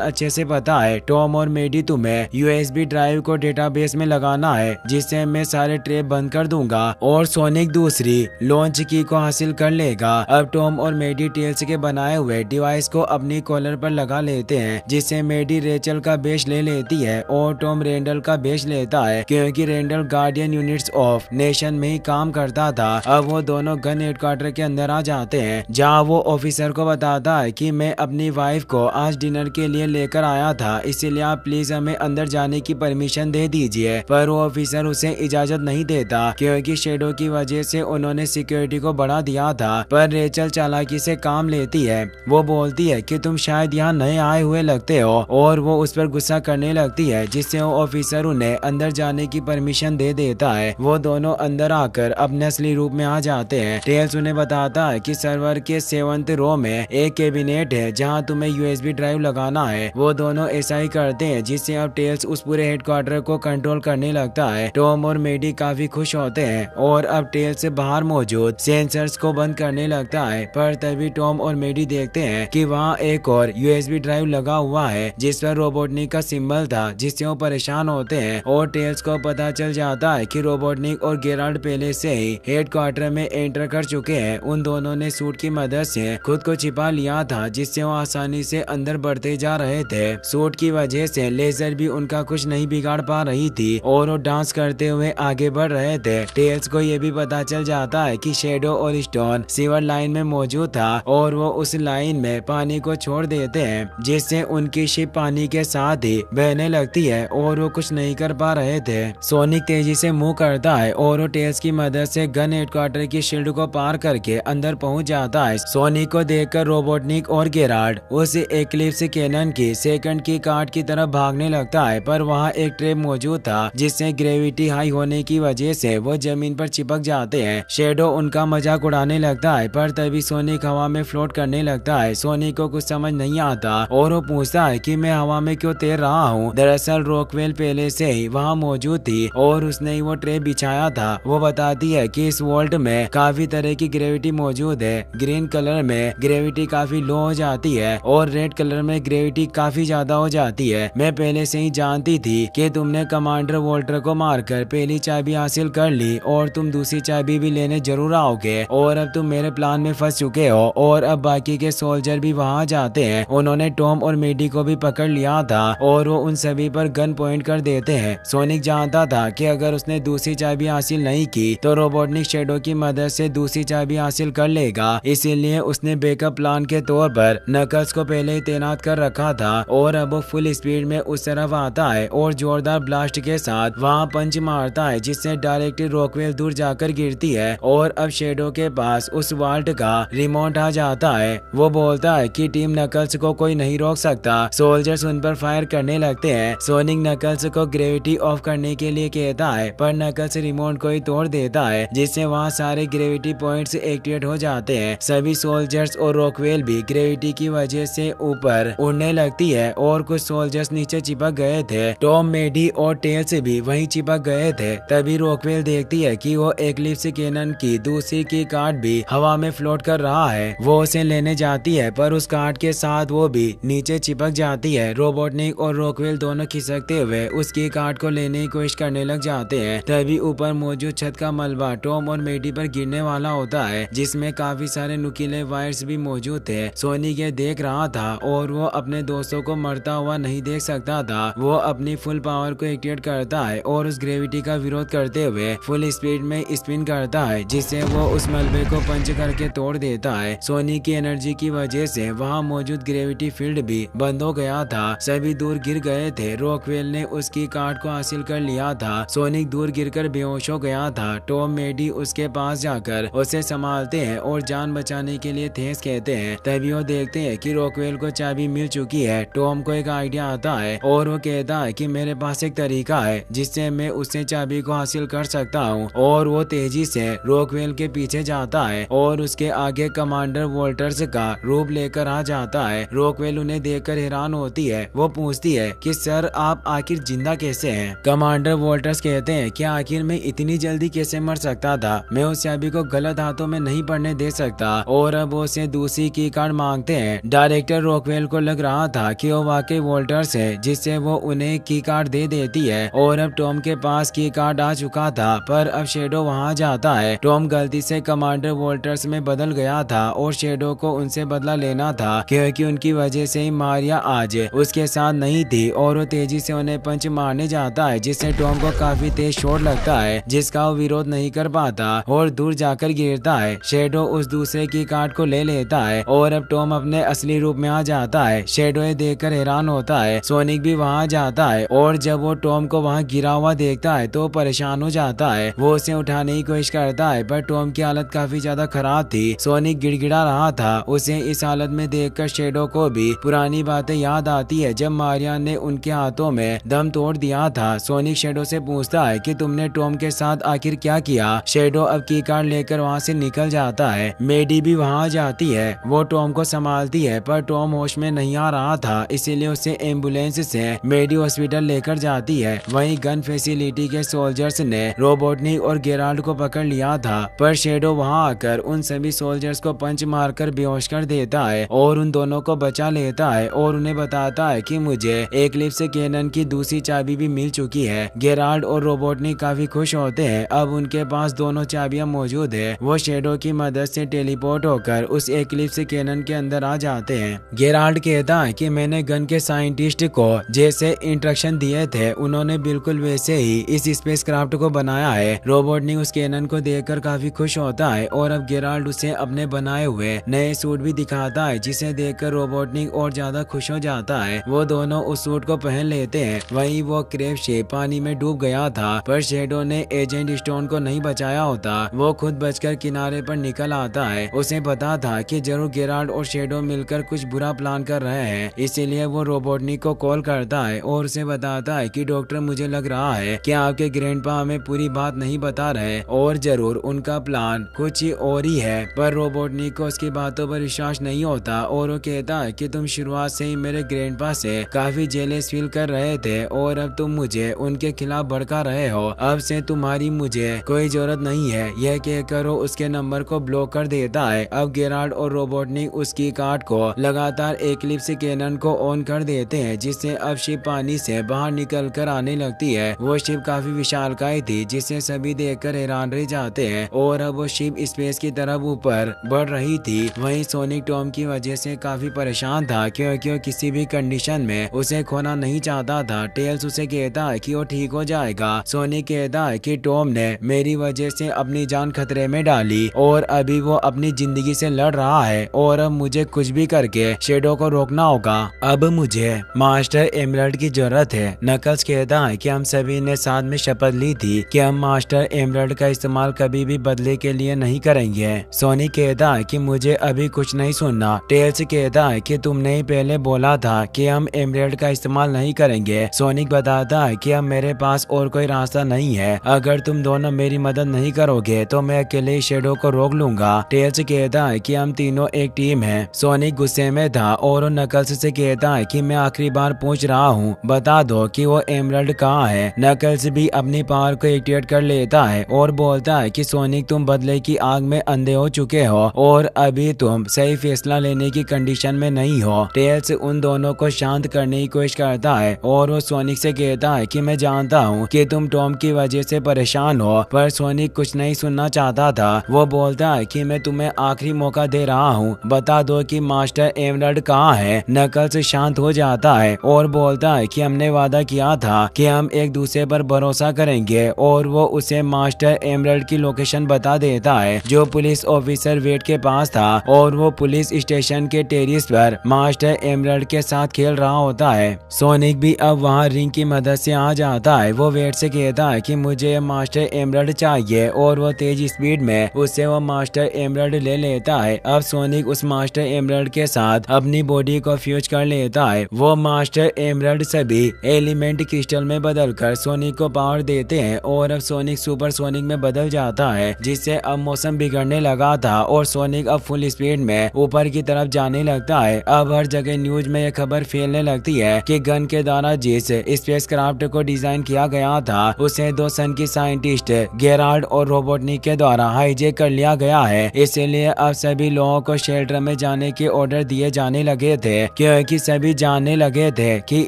अच्छे से पता है। टॉम और मेडी, तुम्हें यूएसबी ड्राइव को डेटाबेस में लगाना है जिससे मैं सारे ट्रैप बंद कर दूंगा और सोनिक दूसरी लॉन्च की को हासिल कर लेगा। अब टॉम और मेडी टेल्स के बनाए हुए डिवाइस को अपनी कॉलर पर लगा लेते हैं, जिससे मेडी रेचल का बेस ले लेती है और टॉम रेंडल का बेस लेता है, क्योंकि रेंडल गार्डियन यूनिट्स ऑफ नेशन में ही काम करता था। अब वो दोनों गन हेडक्वार्टर के अंदर आ जाते हैं, जहाँ वो ऑफिसर को बताता है कि मैं अपनी वाइफ को आज डिनर के लिए लेकर आया था, इसीलिए आप प्लीज हमें अंदर जाने की परमिशन दे दीजिए। पर वो ऑफिसर उसे इजाजत नहीं देता, क्योंकि शेडो की वजह से उन्होंने सिक्योरिटी को बढ़ा दिया था। पर रेचल चालाकी से काम लेती है। वो बोलती है कि तुम शायद यहाँ नए आए हुए लगते हो और वो उस पर गुस्सा करने लगती है, जिससे वो ऑफिसर उन्हें अंदर जाने की परमिशन दे देता है। वो दोनों अंदर आकर अपने असली रूप में आ जाते हैं। टेल्स उन्हें बताता है कि सर्वर के 7th रो में एक कैबिनेट है जहाँ तुम्हें यूएसबी ड्राइव लगाना है। वो दोनों ऐसा ही करते हैं, जिससे अब टेल्स उस पूरे हेडक्वार्टर को कंट्रोल करने लगता है। टॉम और मेडी काफी खुश होते हैं और अब टेल्स से बाहर मौजूद सेंसर्स को बंद करने लगता है। पर तभी टॉम और मेडी देखते हैं कि वहाँ एक और यूएसबी ड्राइव लगा हुआ है जिस पर रोबोटनिक का सिंबल था, जिससे वो परेशान होते हैं और टेल्स को पता चल जाता है कि रोबोटनिक और गेराल्ड पहले से ही हेडक्वार्टर में एंटर कर चुके हैं। उन दोनों ने सूट की मदद से खुद को छिपा लिया था, जिससे वो आसानी से अंदर बढ़ते जा रहे थे। सूट की वजह से लेजर भी उनका कुछ नहीं बिगाड़ पा रही थी और वो डांस करते हुए आगे बढ़ रहे थे। टेल्स को ये भी पता चल जाता है कि शेडो और स्टोन सीवर लाइन में मौजूद था और वो उस लाइन में पानी को छोड़ देते हैं, जिससे उनकी शिप पानी के साथ ही बहने लगती है और वो कुछ नहीं कर पा रहे थे। सोनिक तेजी से मूव करता है और वो टेल्स की मदद से गन हेडक्वार्टर की शील्ड को पार करके अंदर पहुंच जाता है। सोनिक को देखकर रोबोटनिक और गेराल्ड उस एक्लिप्स कैनन की सेकंड की कार्ड की तरफ भागने लगता है, पर वहाँ एक ट्रैप मौजूद था जिससे ग्रेविटी हाई होने की वजह से वो जमीन पर चिपक जाते हैं। शेडो उनका मजाक उड़ाने लगता है, पर तभी सोनिक हवा में फ्लोट करने लगता है। सोनिक को कुछ समझ नहीं आता और वो पूछता है कि मैं हवा में क्यों तैर रहा हूँ। दरअसल रॉकवेल पहले से ही वहाँ मौजूद थी और उसने ही वो ट्रैप बिछाया था। वो बताती है कि इस वर्ल्ड में काफी तरह की ग्रेविटी मौजूद है। ग्रीन कलर में ग्रेविटी काफी लो हो जाती है और रेड कलर में ग्रेविटी काफी ज्यादा हो जाती है। मैं पहले से ही जानती थी कि तुमने कमांडर वोल्टर को मारकर पहली चाबी हासिल कर ली और तुम दूसरी चाबी भी लेने जरूर आओगे, और अब तुम मेरे प्लान में फंस चुके हो। और अब बाकी के सोल्जर भी वहाँ जाते हैं। उन्होंने टॉम और मेडी को भी पकड़ लिया था और वो उन सभी पर गन पॉइंट कर देते हैं। सोनिक जानता था कि अगर उसने दूसरी चाबी हासिल नहीं की तो रोबोटनिक शेडो की मदद से दूसरी चाबी हासिल कर लेगा, इसीलिए उसने बैकअप प्लान के तौर पर नकल्स को पहले ही तैनात कर रखा था। और अब वो फुल स्पीड में उस तरफ आता है और जोरदार ब्लास्ट के साथ वहाँ पंच मारता है, जिससे डायरेक्ट रॉकवेल दूर जाकर गिरती है। और अब शेडो के पास उस वाल्ट का रिमोट आ जाता है। वो बोलता है कि टीम नकल्स को कोई नहीं रोक सकता। सोल्जर्स उन पर फायर करने लगते हैं। सोनिक नकल्स को ग्रेविटी ऑफ करने के लिए कहता है, पर नकल्स रिमोट को ही तोड़ देता है, जिससे वहाँ सारे ग्रेविटी पॉइंट्स एक्टिवेट हो जाते हैं। सभी सोल्जर्स और रॉकवेल भी ग्रेविटी की वजह से ऊपर उड़ने लगती है और कुछ सोल्जर्स नीचे चिपक गए थे। टॉम, मेडी और टेल्स भी वहीं चिपक गए थे। तभी रॉकवेल देखती है कि वो एक्लिप्स कैनन की दूसरी की कार्ड भी हवा में फ्लोट कर रहा है। वो उसे लेने जाती है, पर उस कार्ड के साथ वो भी नीचे चिपक जाती है। रोबोटनिक और रॉकवेल दोनों खिसकते हुए उसकी कार्ड को लेने की कोशिश करने लग जाते हैं। तभी ऊपर मौजूद छत का मलबा टॉम और मेडी पर गिरने वाला होता है, जिसमें काफी सारे नुकीले वायर्स भी मौजूद थे। सोनिक ये देख रहा था और वो अपने दोस्तों को मरता हुआ नहीं देख सकता था। वो अपनी फुल पावर को एक्टिवेट करता है और उस ग्रेविटी का विरोध करते हुए फुल स्पीड में स्पिन करता है जिससे वो उस मलबे को पंच करके तोड़ देता है। सोनिक की एनर्जी की वजह से वहाँ मौजूद ग्रेविटी फील्ड भी बंद हो गया था। सभी दूर गिर गए थे। रॉकवेल ने उसकी कार्ड को हासिल कर लिया था। सोनिक दूर गिरकर बेहोश हो गया था। टॉम मेडी उसके पास जाकर उसे संभालते हैं और जान बचाने के लिए थैंक्स कहते हैं। तभी वो देखते हैं कि रॉकवेल को चाबी मिल चुकी है। टॉम को एक आइडिया आता है और वो कहता है कि मेरे पास एक तरीका है जिससे मैं उससे चाबी को हासिल कर सकता हूँ, और वो तेजी से रॉकवेल के पीछे जाता है और उसके आगे कमांडर वोल्टर्स का रूप लेकर आ जाता है। रॉकवेल उन्हें देखकर हैरान होती है। वो पूछती है कि सर आप आखिर जिंदा कैसे हैं? कमांडर वोल्टर्स कहते हैं कि आखिर मैं इतनी जल्दी कैसे मर सकता था, मैं उस चाबी को गलत हाथों में नहीं पड़ने दे सकता। और अब वो उसे दूसरी की कार्ड मांगते हैं। डायरेक्टर रॉकवेल को लग रहा था कि वो वाकई वोल्टर्स है, जिससे वो उन्हें की कार्ड दे देती है। और अब टॉम के पास की कार्ड आ चुका था, पर अब शेडो वहां जाता है। टॉम गलती से कमांडर वोल्टर्स में बदल गया था और शेडो को उनसे बदला लेना था, क्योंकि उनकी वजह से ही मारिया आज उसके साथ नहीं थी। और वो तेजी से उन्हें पंच मारने जाता है, जिससे टॉम को काफी तेज चोट लगता है, जिसका वो विरोध नहीं कर पाता और दूर जाकर गिरता है। शेडो उस दूसरे की कार्ड को ले लेता है और अब टॉम अपने असली रूप में आ जाता है। शेडो ये देखकर हैरान होता है। सोनिक भी वहां जाता है और जब वो टॉम को वहां गिरा हुआ देखता है तो परेशान हो जाता है। वो उसे उठाने की कोशिश करता है, पर टॉम की हालत काफी ज्यादा खराब थी। सोनिक गिड़गिड़ा रहा था। उसे इस हालत में देखकर शेडो को भी पुरानी बातें याद आती है, जब मारिया ने उनके हाथों में दम तोड़ दिया था। सोनिक शेडो से पूछता है कि तुमने टॉम के साथ आखिर क्या किया? शेडो अब की कार्ड लेकर वहाँ से निकल जाता है। मेडी भी वहाँ जाती है। वो टॉम को संभालती है, पर टॉम होश में नहीं आ रहा था, इसीलिए उसे एम्बुलेंस से मेडी हॉस्पिटल लेकर जाती है। वहीं गन फैसिलिटी के सोल्जर्स ने रोबोटनिक और गेराल्ड को पकड़ लिया था, पर शेडो वहाँ आकर उन सभी सोल्जर्स को पंच मारकर बेहोश कर देता है और उन दोनों को बचा लेता है और उन्हें बताता है कि मुझे एक्लिप्स कैनन की दूसरी चाबी भी मिल चुकी है। गेराल्ड और रोबोटनिक काफी खुश होते हैं। अब उनके पास दोनों चाबियां मौजूद है। वो शेडो की मदद से टेलीपोर्ट होकर उस एक्लिप्स कैनन के अंदर आ जाते हैं। गेराल्ड कहता है कि मैंने गन के साइंटिस्ट को जैसे इंस्ट्रक्शन दिए थे, उन्होंने बिल्कुल वैसे ही इस स्पेसक्राफ्ट को बनाया है। रोबोटनिक उस कैनन को देखकर काफी खुश होता है और अब गेराल्ड उसे अपने बनाए हुए नए सूट भी दिखाता है, जिसे देखकर रोबोटनिक और ज्यादा खुश हो जाता है। वो दोनों उस सूट को पहन लेते हैं। वहीं वो क्रेब शिप पानी में डूब गया था, पर शेडो ने एजेंट स्टोन को नहीं बचाया होता। वो खुद बचकर किनारे पर निकल आता है। उसे पता था कि जरूर गेराल्ड और शेडो मिलकर कुछ बुरा प्लान कर रहे हैं, इसीलिए वो रोबोटनिक को कॉल करता है और उसे बताता है कि डॉक्टर मुझे लग रहा है कि आपके ग्रैंडपा हमें पूरी बात नहीं बता रहे और जरूर उनका प्लान कुछ और ही है। पर रोबोटनिक को उसकी बातों पर विश्वास नहीं होता और वो कहता है कि तुम शुरुआत से ही मेरे ग्रैंडपा से काफी जेलस फील कर रहे थे और अब तुम मुझे उनके खिलाफ भड़का रहे हो। अब से तुम्हारी मुझे कोई जरूरत नहीं है। यह कहकर वो उसके नंबर को ब्लॉक कर देता है। अब गेराल्ड और रोबोटनिक उसकी कार्ड को लगातार एक्लिप्स कैनन को ऑन कर देते हैं, जिससे अब शिप पानी से बाहर निकल कर आने लगती है। वो शिप काफी विशालकाय थी, जिसे सभी देखकर हैरान रह जाते हैं और अब वो शिप स्पेस की तरफ ऊपर बढ़ रही थी। वहीं सोनिक टॉम की वजह से काफी परेशान था, क्योंकि वो किसी भी कंडीशन में उसे खोना नहीं चाहता था। टेल्स उसे कहता है कि वो ठीक हो जाएगा। सोनिक कहता है कि टॉम ने मेरी वजह से अपनी जान खतरे में डाली और अभी वो अपनी जिंदगी से लड़ रहा है और अब मुझे कुछ भी करके शेडो को रोकना होगा। अब मुझे मास्टर एमरल्ड की जरूरत है। नकल्स कहता है कि हम सभी ने साथ में शपथ ली थी कि हम मास्टर एमरल्ड का इस्तेमाल कभी भी बदले के लिए नहीं करेंगे। सोनिक कहता है कि मुझे अभी कुछ नहीं सुनना। टेल्स कहता है कि तुमने ही पहले बोला था कि हम एमरल्ड का इस्तेमाल नहीं करेंगे। सोनिक बताता है कि अब मेरे पास और कोई रास्ता नहीं है। अगर तुम दोनों मेरी मदद नहीं करोगे तो मैं अकेले शेडो को रोक लूंगा। टेल्स कहता है कि हम तीनों एक टीम है। सोनिक गुस्से में था और नकल्स से कहता है कि मैं आखिरी बार पूछ रहा हूँ, बता दो कि वो एमरल्ड कहाँ है। नकल्स भी अपनी पावर को एक्टिवेट कर लेता है और बोलता है कि सोनिक तुम बदले की आग में अंधे हो चुके हो और अभी तुम सही फैसला लेने की कंडीशन में नहीं हो। टेल्स उन दोनों को शांत करने की कोशिश करता है और वो सोनिक से कहता है कि मैं जानता हूँ कि तुम टॉम की वजह से परेशान हो, पर सोनिक कुछ नहीं सुनना चाहता था। वो बोलता है कि मैं तुम्हें आखिरी मौका दे रहा हूँ, बता दो कि मास्टर एमरल्ड कहाँ है। नकल्स शांत हो जाता है और बोलता है कि हमने वादा किया था कि हम एक दूसरे पर भरोसा करेंगे और वो उसे मास्टर एमरल्ड की लोकेशन बता देता है जो पुलिस ऑफिसर वेट के पास था और वो पुलिस स्टेशन के टेरिस पर मास्टर एमरल्ड के साथ खेल रहा होता है। सोनिक भी अब वहाँ रिंग की मदद से आ जाता है। वो वेट से कहता है कि मुझे मास्टर एमरल्ड चाहिए और वो तेज स्पीड में उससे वो मास्टर एमरल्ड ले लेता है। अब सोनिक उस मास्टर एमरल्ड के साथ अपनी बॉडी को फ्यूज कर लेता है। वो मास्टर एमरल्ड सभी एलिमेंट क्रिस्टल में बदलकर सोनिक को पावर देते हैं और अब सोनिक सुपर सोनिक में बदल जाता है, जिससे अब मौसम बिगड़ने लगा था और सोनिक अब फुल स्पीड में ऊपर की तरफ जाने लगता है। अब हर जगह न्यूज में यह खबर फैलने लगती है कि गन के द्वारा जिस स्पेसक्राफ्ट को डिजाइन किया गया था उसे दो सन की साइंटिस्ट गेराल्ड और रोबोटनिक के द्वारा हाईजैक कर लिया गया है। इसलिए अब सभी लोगों को शेल्टर में जाने के ऑर्डर दिए जाने लगे थे, क्योंकि सभी जानने लगे थे कि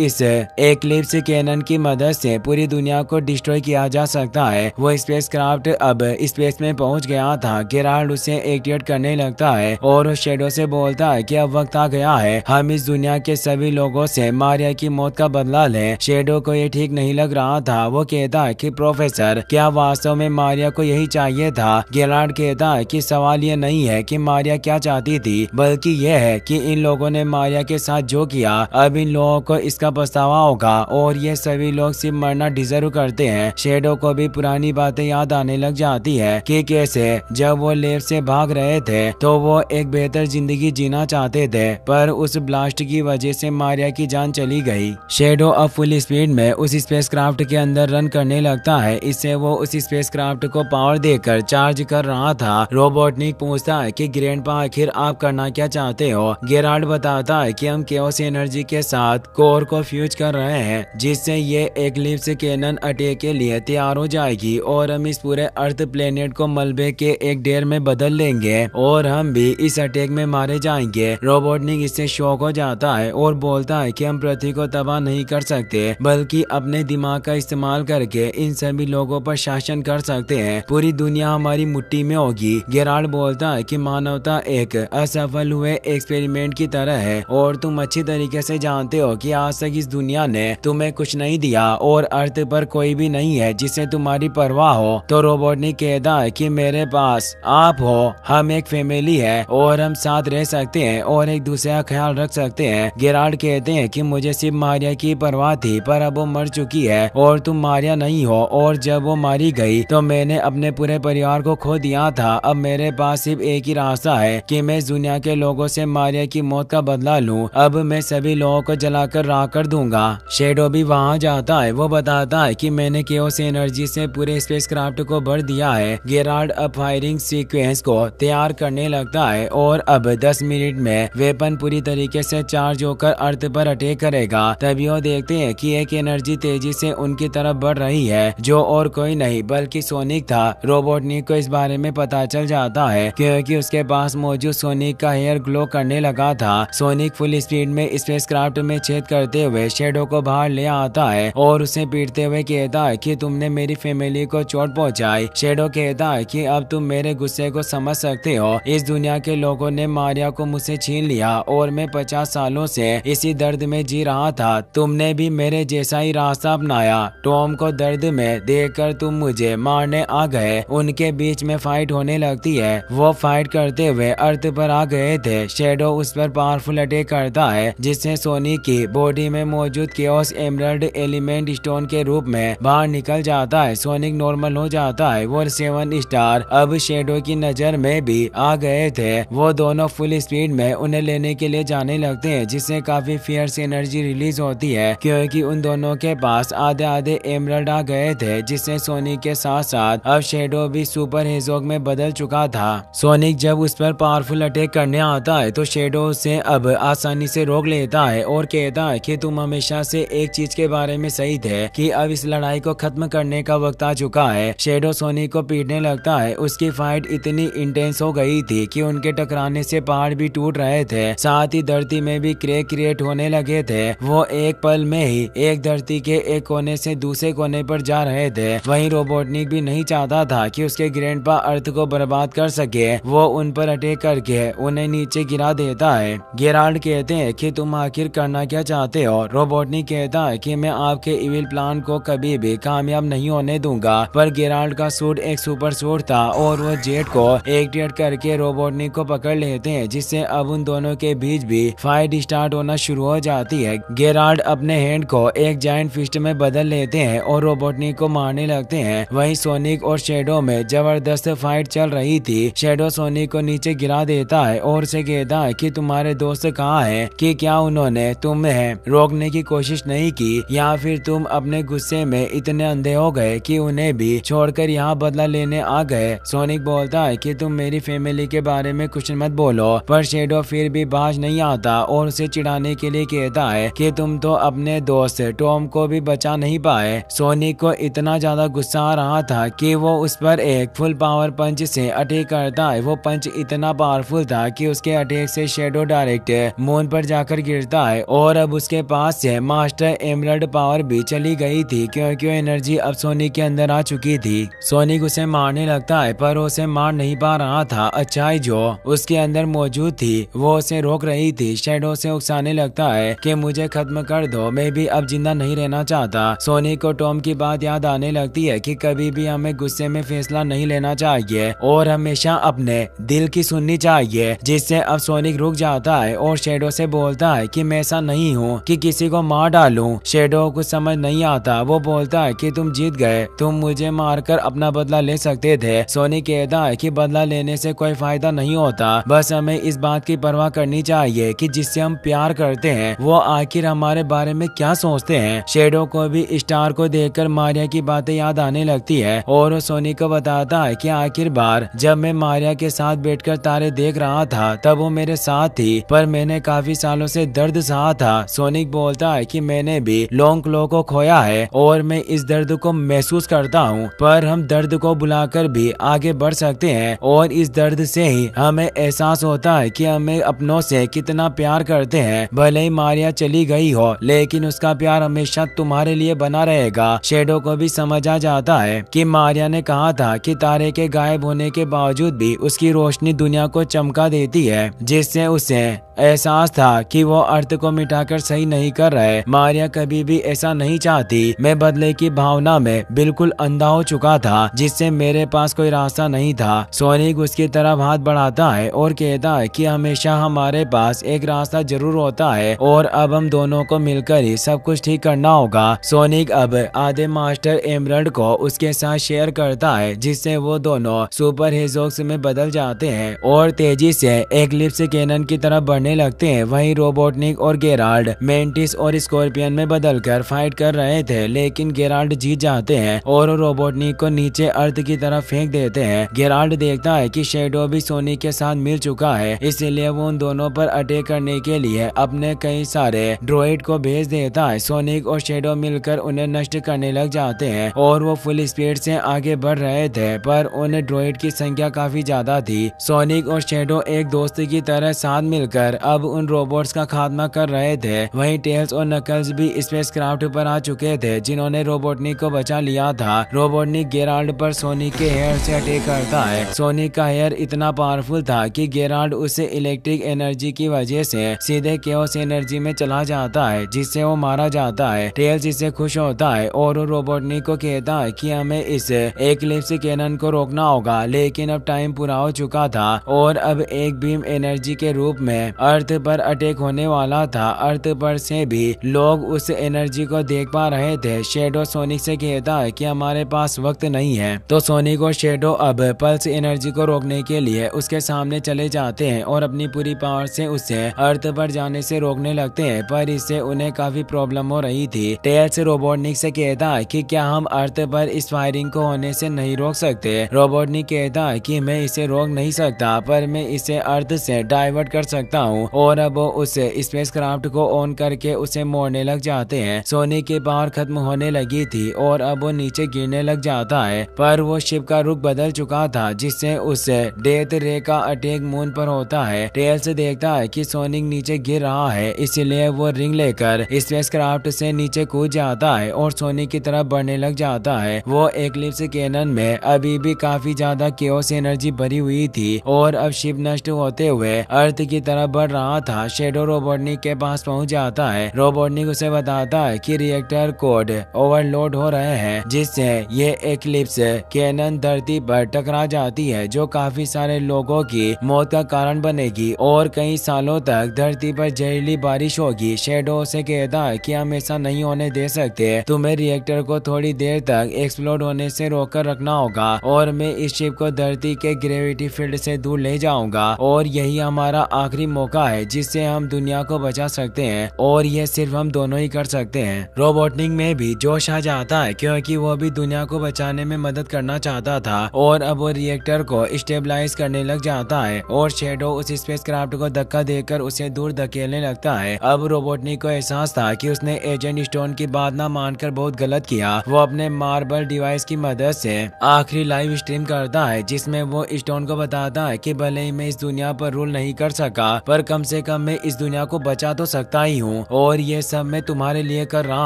इस एक्लिप्स कैनन की मदद से पूरी दुनिया को डिस्ट्रॉय किया जा सकता है। वो स्पेसक्राफ्ट अब स्पेस में पहुंच गया था। गेराल्ड उसे एक्टिवेट करने लगता है और शेडो से बोलता है कि अब वक्त आ गया है, हम इस दुनिया के सभी लोगों से मारिया की मौत का बदला लें। शेडो को ये ठीक नहीं लग रहा था। वो कहता है कि प्रोफेसर, क्या वास्तव में मारिया को यही चाहिए था? गेराल्ड कहता है कि सवाल ये नहीं है कि मारिया क्या चाहती थी, बल्कि यह है कि इन लोगों ने मारिया के साथ जो किया, अब इन लोगों को इसका पछतावा होगा और ये सभी लोग सिर्फ मरना डिजर्व करते हैं। शेडो को भी पुरानी बातें याद आने लग जाती है कि कैसे जब वो लैब से भाग रहे थे तो वो एक बेहतर जिंदगी जीना चाहते थे, पर उस ब्लास्ट की वजह से मारिया की जान चली गई। शेडो अब फुल स्पीड में उस स्पेसक्राफ्ट के अंदर रन करने लगता है। इससे वो उस स्पेसक्राफ्ट को पावर देकर चार्ज कर रहा था। रोबोटनिक पूछता है कि ग्रैंडपा आखिर आप करना क्या चाहते हो? गेराल्ड बताता है कि हम केओस एनर्जी के साथ कोर को फ्यूज कर रहे हैं, जिससे ये एक्लिप्स कैनन अटैक के लिए तैयार हो जाएगी और हम इस पूरे अर्थ प्लेनेट को मलबे के एक ढेर में बदल लेंगे और हम भी इस अटैक में मारे जाएंगे। रोबोटनिक इससे शॉक हो जाता है और बोलता है कि हम पृथ्वी को तबाह नहीं कर सकते, बल्कि अपने दिमाग का इस्तेमाल करके इन सभी लोगों पर शासन कर सकते हैं। पूरी दुनिया हमारी मुट्ठी में होगी। गेराल्ड बोलता है कि मानवता एक असफल हुए एक्सपेरिमेंट की तरह है और तुम अच्छी तरीके से जानते हो कि आज तक इस दुनिया ने तुम्हें कुछ नहीं दिया और अर्थ पर कोई भी नहीं है जिससे तुम्हारी परवाह हो। तो रोबोटनिक कहता है कि मेरे पास आप हो, हम एक फैमिली है और हम साथ रह सकते हैं और एक दूसरे का ख्याल रख सकते हैं। गेराल्ड कहते हैं कि मुझे सिर्फ मारिया की परवाह थी, पर अब वो मर चुकी है और तुम मारिया नहीं हो, और जब वो मारी गई तो मैंने अपने पूरे परिवार को खो दिया था। अब मेरे पास सिर्फ एक ही रास्ता है कि मैं इस दुनिया के लोगों से मारिया की मौत का बदला लूं। अब मैं सभी लोगों को जलाकर राख कर दूंगा। शेडो भी वहां जाता है। वो बताता है कि मैंने केओस एनर्जी से पूरे स्पेसक्राफ्ट को भर दिया है। गेराल्ड अब फायरिंग सीक्वेंस को तैयार करने लगता है और अब 10 मिनट में वेपन पूरी तरीके से चार्ज होकर अर्थ पर अटैक करेगा। तभी वो देखते हैं कि एक एनर्जी तेजी से उनकी तरफ बढ़ रही है, जो और कोई नहीं बल्कि सोनिक था। रोबोटनिक को इस बारे में पता चल जाता है क्योंकि उसके पास मौजूद सोनिक का हेयर ग्लो करने लगा था। सोनिक फुल स्पीड में स्पेसक्राफ्ट में छेद करते हुए शेडो को बाहर ले आता है और उसे पीटते हुए कहता है कि तुमने मेरी फैमिली को चोट पहुंचाई। शेडो कहता है कि अब तुम मेरे गुस्से को समझ सकते हो। इस दुनिया के लोगों ने मारिया को मुझसे छीन लिया और मैं 50 सालों से इसी दर्द में जी रहा था। तुमने भी मेरे जैसा ही रास्ता अपनाया। टॉम को दर्द में देखकर तुम मुझे मारने आ गए। उनके बीच में फाइट होने लगती है। वो फाइट करते हुए अर्थ पर आ गए थे। शेडो उस पर पावरफुल अटैक करता है, जिससे सोनिक की बॉडी में मौजूद केओस एमरल्ड एलिमेंट स्टोन के रूप में बाहर निकल जाता है। सोनिक नॉर्मल हो जाता है। वो 7 स्टार अब शेडो की नजर में भी आ गए थे। वो दोनों फुल स्पीड में उन्हें लेने के लिए जाने लगते हैं, जिससे काफी फियर्स एनर्जी रिलीज होती है क्योंकि उन दोनों के पास आधे आधे एमरल्ड आ गए थे, जिससे सोनिक के साथ साथ अब शेडो भी सुपर हेजोग में बदल चुका था। सोनिक जब उस पर पावरफुल अटैक करने आता है तो शेडो उसे अब आसानी से रोक लेता है और कहता है कि तुम हमेशा से एक चीज के बारे में सही थे कि अब इस लड़ाई को खत्म करने का वक्त आ चुका है। शेडो सोनिक को पीटने लगता है। उसकी फाइट इतनी इंटेंस हो गई थी कि उनके टकराने से पहाड़ भी टूट रहे थे, साथ ही धरती में भी क्रैक क्रिएट होने लगे थे। वो एक पल में ही एक धरती के एक कोने से दूसरे कोने पर जा रहे थे। वहीं रोबोटनिक भी नहीं चाहता था कि उसके ग्रैंडपा अर्थ को बर्बाद कर सके। वो उन पर अटैक करके उन्हें नीचे गिरा देता है। गेराल्ड कहते हैं कि तुम आखिर करना क्या चाहते हो? रोबोटनिक कहता है कि मैं आपके इविल प्लान को कभी भी कामयाब नहीं होने दूंगा। दूंगा। पर गेराल्ड का सूट एक सुपर सूट था और वो जेट को एक्टिवेट करके रोबोटनिक को पकड़ लेते हैं, जिससे अब उन दोनों के बीच भी फाइट स्टार्ट होना शुरू हो जाती है। गेराल्ड अपने हैंड को एक जायंट फिस्ट में बदल लेते हैं और रोबोटनिक को मारने लगते हैं। वहीं सोनिक और शेडो में जबरदस्त फाइट चल रही थी। शेडो सोनिक को नीचे गिरा देता है और उसे कहता है कि तुम्हारे दोस्त कहाँ हैं, कि क्या उन्होंने तुम्हें रोकने की कोशिश नहीं की, या फिर तुम अपने गुस्से में इतने अंधे हो गए कि उन्हें भी छोड़कर यहाँ बदला लेने आ गए। सोनिक बोलता है कि तुम मेरी फैमिली के बारे में कुछ मत बोलो, पर शेडो फिर भी बाज नहीं आता और उसे चिढ़ाने के लिए कहता है कि तुम तो अपने दोस्त टॉम को भी बचा नहीं पाए। सोनिक को इतना ज्यादा गुस्सा आ रहा था कि वो उस पर एक फुल पावर पंच से अटैक करता है। वो पंच इतना पावरफुल था कि उसके अटैक से शेडो डायरेक्ट मून पर जाकर गिरता है और अब उसके पास से मास्टर एमरल्ड पावर भी चली गई थी, क्योंकि वो एनर्जी अब सोनिक के अंदर आ चुकी थी। सोनिक उसे मारने लगता है पर उसे मार नहीं पा रहा था। अच्छाई जो उसके अंदर मौजूद थी वो उसे रोक रही थी। शेडो से उकसाने लगता है कि मुझे खत्म कर दो, मैं भी अब जिंदा नहीं रहना चाहता। सोनिक को टॉम की बात याद आने लगती है कि कभी भी हमें गुस्से में फैसला नहीं लेना चाहिए और हमेशा अपने दिल की सुननी चाहिए, जिससे अब सोनिक रुक जाता है और शेडो से बोलता है कि मैं ऐसा नहीं हूँ कि किसी को मार डालूं। शेडो को समझ नहीं आता। वो बोलता है कि तुम जीत गए, तुम मुझे मारकर अपना बदला ले सकते थे। सोनिक कहता है कि बदला लेने से कोई फायदा नहीं होता, बस हमें इस बात की परवाह करनी चाहिए कि जिससे हम प्यार करते हैं वो आखिर हमारे बारे में क्या सोचते हैं। शेडो को भी स्टार को देखकर मारिया की बातें याद आने लगती है और वो सोनिक को बताता है कि आखिर बार जब मैं मारिया के साथ बैठकर तारे देख रहा था तब वो मेरे साथ थी, पर मैंने काफी सालों से दर्द सहा था। सोनिक बोलता है कि मैंने भी लॉन्ग क्लो को खोया है और मैं इस दर्द को महसूस करता हूँ, पर हम दर्द को बुलाकर भी आगे बढ़ सकते हैं और इस दर्द से ही हमें एहसास होता है कि हमें अपनों से कितना प्यार करते हैं। भले ही मारिया चली गई हो, लेकिन उसका प्यार हमेशा तुम्हारे लिए बना रहेगा। शेडो को भी समझ आ जाता है कि मारिया ने कहा था कि तारे के गायब होने के बावजूद भी उसकी रोशनी दुनिया को चमका देती है, जिससे उसे एहसास था कि वो अर्थ को मिटाकर सही नहीं कर रहे। मारिया कभी भी ऐसा नहीं चाहती। मैं बदले की भावना में बिल्कुल अंधा हो चुका था, जिससे मेरे पास कोई रास्ता नहीं था। सोनिक उसकी तरफ हाथ बढ़ाता है और कहता है कि हमेशा हमारे पास एक रास्ता जरूर होता है और अब हम दोनों को मिलकर ही सब कुछ ठीक करना होगा। सोनिक अब आधे मास्टर एमरल्ड को उसके साथ शेयर करता है, जिससे वो दोनों सुपर हेजोक्स में बदल जाते हैं और तेजी से एक्लिप्स कैनन की तरफ बढ़ने लगते हैं। वहीं रोबोटनिक और गेराल्ड मेंटिस और स्कॉर्पियन में बदलकर फाइट कर रहे थे, लेकिन गेराल्ड जीत जाते हैं और रोबोटनिक को नीचे अर्थ की तरफ फेंक देते हैं। गेराल्ड देखता है कि शेडो भी सोनिक के साथ मिल चुका है, इसलिए वो उन दोनों पर अटैक करने के लिए अपने कई सारे ड्रोइड को भेज देता है। सोनिक और शेडो मिलकर उन्हें नष्ट करने लग जाते हैं और वो फुल स्पीड से आगे बढ़ रहे थे, पर उन ड्रोइड की संख्या काफी ज्यादा थी। सोनिक और शेडो एक दोस्त की तरह साथ मिलकर अब उन रोबोट्स का खात्मा कर रहे थे। वहीं टेल्स और नकल्स भी स्पेसक्राफ्ट पर आ चुके थे, जिन्होंने रोबोटनिक को बचा लिया था। रोबोटनिक गेराल्ड पर सोनिक के हेयर से अटैक करता है। सोनिक का हेयर इतना पावरफुल था कि गेराल्ड उसे इलेक्ट्रिक एनर्जी की वजह से सीधे केओस एनर्जी में चला जाता है, जिससे वो मारा जाता है। टेल्स इससे खुश होता है और वो रोबोटनिक को कहता है कि हमें इस एक्लिप्स कैनन को रोकना होगा, लेकिन अब टाइम पूरा हो चुका था और अब एक बीम एनर्जी के रूप में अर्थ पर अटैक होने वाला था। अर्थ पर से भी लोग उस एनर्जी को देख पा रहे थे। शेडो सोनिक से कहता है कि हमारे पास वक्त नहीं है, तो सोनिक और शेडो अब पल्स एनर्जी को रोकने के लिए उसके सामने चले जाते हैं और अपनी पूरी पावर से उसे अर्थ पर जाने से रोकने लगते हैं, पर इससे उन्हें काफी प्रॉब्लम हो रही थी। टेल्स रोबोटनिक से कहता है कि क्या हम अर्थ पर इस फायरिंग को होने से नहीं रोक सकते। रोबोटनिक कहता है कि मैं इसे रोक नहीं सकता, पर मैं इसे अर्थ से डाइवर्ट कर सकता हूँ, और अब वो उस स्पेसक्राफ्ट को ऑन करके उसे मोड़ने लग जाते हैं। सोनिक की पावर खत्म होने लगी थी और अब वो नीचे गिरने लग जाता है, पर वो शिप का रुख बदल चुका था, जिससे उस डेथ रे का अटैक मून पर होता है। टेल्स देखता है कि सोनिक नीचे गिर रहा है, इसलिए वो रिंग लेकर स्पेसक्राफ्ट से नीचे कूद जाता है और सोनिक की तरफ बढ़ने लग जाता है। वो एक्लिप्स कैनन में अभी भी काफी ज्यादा केओस एनर्जी भरी हुई थी और अब शिप नष्ट होते हुए अर्थ की तरफ बढ़ रहा था। शेडो रोबोटनिक के पास पहुंच जाता है। रोबोटनिक उसे बताता है कि रिएक्टर कोड ओवरलोड हो रहे हैं, जिससे ये एक्लिप्स कैनन धरती पर टकरा जाती है, जो काफी सारे लोगों की मौत का कारण बनेगी और कई सालों तक धरती पर जहरीली बारिश होगी। शेडो से कहता है कि हम ऐसा नहीं होने दे सकते, तुम्हें रिएक्टर को थोड़ी देर तक एक्सप्लोड होने से रोककर रखना होगा और मैं इस शिप को धरती के ग्रेविटी फील्ड से दूर ले जाऊंगा और यही हमारा आखिरी मौका है जिससे हम दुनिया को बचा सकते हैं और ये सिर्फ हम दोनों ही कर सकते हैं। रोबोटनिक में भी जोश आ जाता है क्योंकि वो भी दुनिया को बचाने में मदद करना चाहता था और अब वो रिएक्टर को स्टेबलाइज करने लग जाता है और शेडो उस स्पेसक्राफ्ट को धक्का देकर उसे दूर धकेलने लगता है। अब रोबोटनिक को एहसास था कि उसने एजेंट स्टोन की बात ना मानकर बहुत गलत किया। वो अपने मार्बल डिवाइस की मदद से आखिरी लाइव स्ट्रीम करता है जिसमें वो स्टोन को बताता है कि भले ही मैं इस दुनिया पर रूल नहीं कर सका, पर कम से कम मैं इस दुनिया को बचा तो सकता ही हूँ और ये सब मैं तुम्हारे लिए कर रहा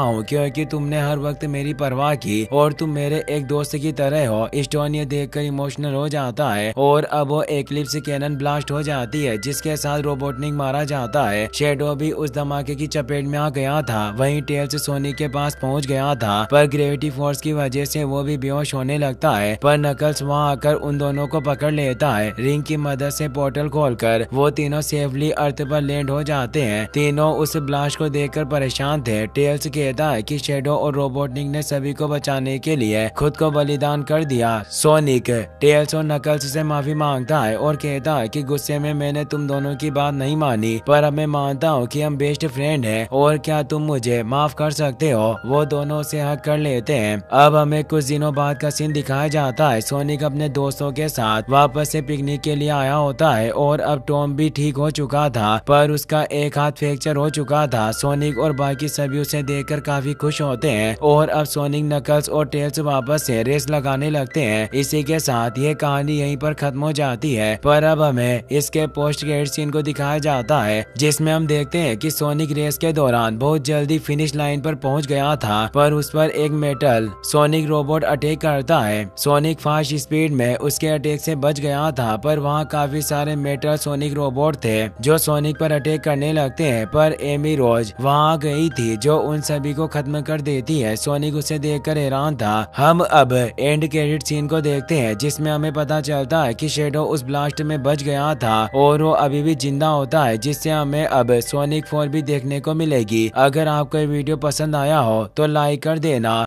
हूँ क्योंकि तुमने हर वक्त मेरी परवाह की और तुम मेरे एक दोस्त की तरह हो। स्टोन ये देखकर इमोशनल हो जाता है और अब वो एक्लिप्स कैनन ब्लास्ट हो जाती है जिसके साथ रोबोटनिक मारा जाता है। शेडो भी उस धमाके की चपेट में आ गया था। वहीं टेल्स सोनिक के पास पहुंच गया था, पर ग्रेविटी फोर्स की वजह से वो भी बेहोश होने लगता है, पर नकल्स वहां आकर उन दोनों को पकड़ लेता है। रिंग की मदद से पोर्टल खोलकर वो तीनों सेफली अर्थ पर लैंड हो जाते हैं। तीनों उस ब्लास्ट को देखकर परेशान थे। टेल्स कहता है कि शेडो और रोबोटनिक ने सभी को बचाने के लिए खुद को बलिदान कर दिया। सोनिक टेल्स और नकल्स से माफी मांगता है और कहता है कि गुस्से में मैंने तुम दोनों की बात नहीं मानी, पर अब मैं मानता हूँ कि हम बेस्ट फ्रेंड हैं और क्या तुम मुझे माफ कर सकते हो। वो दोनों से हक कर लेते हैं। अब हमें कुछ दिनों बाद का सीन दिखाया जाता है। सोनिक अपने दोस्तों के साथ वापस से पिकनिक के लिए आया होता है और अब टॉम भी ठीक हो चुका था, पर उसका एक हाथ फ्रैक्चर हो चुका था। सोनिक और बाकी सभी उसे देखकर काफी खुश होते हैं और अब सोनिक, नकल्स और टेल्स वापस से रेस लगाने लगते हैं। इसी के साथ ये कहानी यहीं पर खत्म हो जाती है, पर अब हमें इसके पोस्ट क्रेडिट सीन को दिखाया जाता है जिसमें हम देखते हैं कि सोनिक रेस के दौरान बहुत जल्दी फिनिश लाइन पर पहुंच गया था, पर उस पर एक मेटल सोनिक रोबोट अटैक करता है। सोनिक फास्ट स्पीड में उसके अटैक से बच गया था, पर वहाँ काफी सारे मेटल सोनिक रोबोट थे जो सोनिक पर अटैक करने लगते हैं, पर एमी रोज वहाँ गई थी जो उन सभी को खत्म कर देती है। सोनिक उसे देखकर हैरान था। हम अब एंड क्रेडिट सीन को देखते हैं जिसमें हमें पता चलता है कि शेडो उस ब्लास्ट में बच गया था और वो अभी भी जिंदा होता है, जिससे हमें अब सोनिक 4 भी देखने को मिलेगी। अगर आपको ये वीडियो पसंद आया हो तो लाइक कर देना।